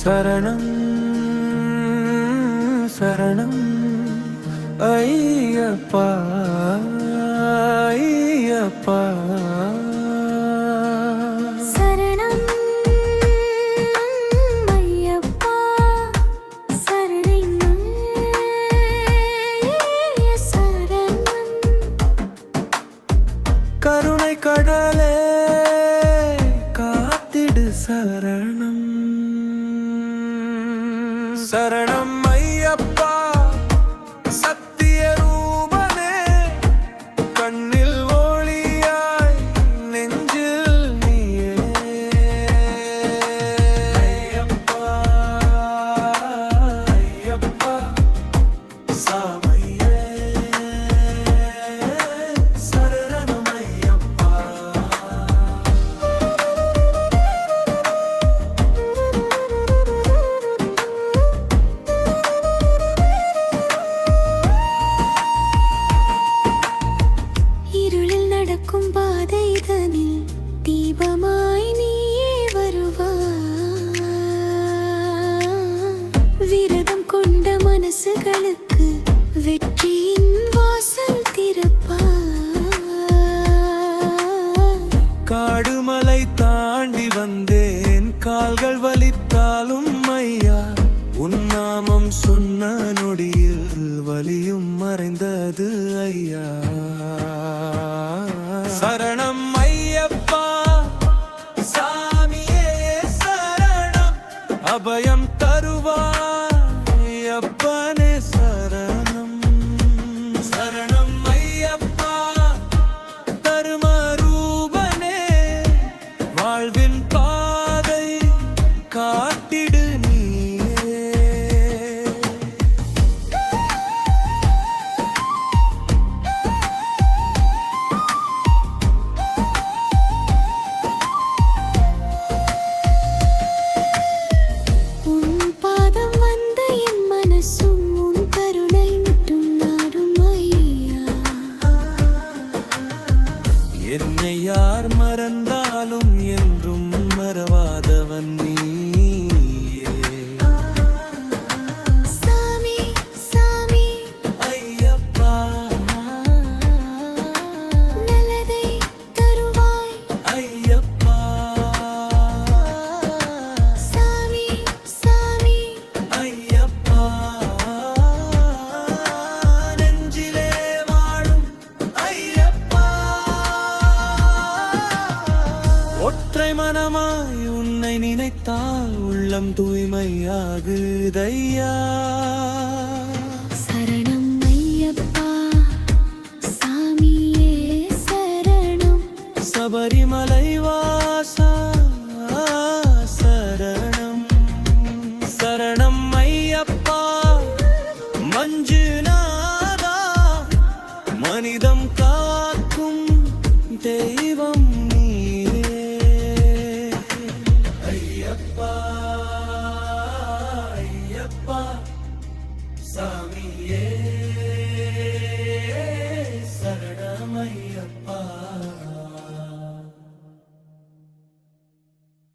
சரணம் சரணம் ஐயப்பா ஐயப்பா. சரணம் ஐயப்பா சரணம் சரணம். கருணை கடலே காத்திடு சரணம் சரணம் ஐயப்பா சத்திய ரூபனே கண்ணில் ஒளியாய் நெஞ்சில் நீயே ஐயப்பா ஐயப்பா சாமியே சரணம் ஐயப்பா. இருளில் நடக்கும் பாதைதனில் தீபமாய் நீயே வருவாய். விரதம் கொண்ட மனசுகளுக்கு வெற்றியின் வாசல் திறப்பாய். காடுமலை தாண்டி வந்தேன் கால்கள் வலித்தாலும் ஐயா உன் நாமம் சொன்ன நொடியில் வலியும் மறைந்தது ஐயா. சரணம் ஐயப்பா சாமியே சரணம் அபயம் தருவாய் அப்பனே சரணம் சரணம் ஐயப்பா தருமரூபனே வாழ்வின் பாதை காட்டிடு நீயே. உன் பாதம் வந்த என் மனசும் உன் கருணை மட்டும் நாடும் ஐயா. என்னை யார் மறந்தாலும் என்றும் மறவாதவன் நீயே. சாமி சாமி ஐயப்பா நல்லதை தருவாய். ஐயப்பா சாமி சாமி ஐயப்பா நெஞ்சிலே வாழும் ஐயப்பா. ஒற்றை மனமாய் உன்னை நினைத்தால் உள்ளம் தூய்மையாகுதையா. சரணம் ஐயப்பா சாமியே சரணம். சபரிமலை வாசா சரணம் சரணம் ஐயப்பா மஞ்சுநாதா மனிதம் காக்கும் தெய்வம் நீயே. ஐயப்பா ஐயப்பா சாமியே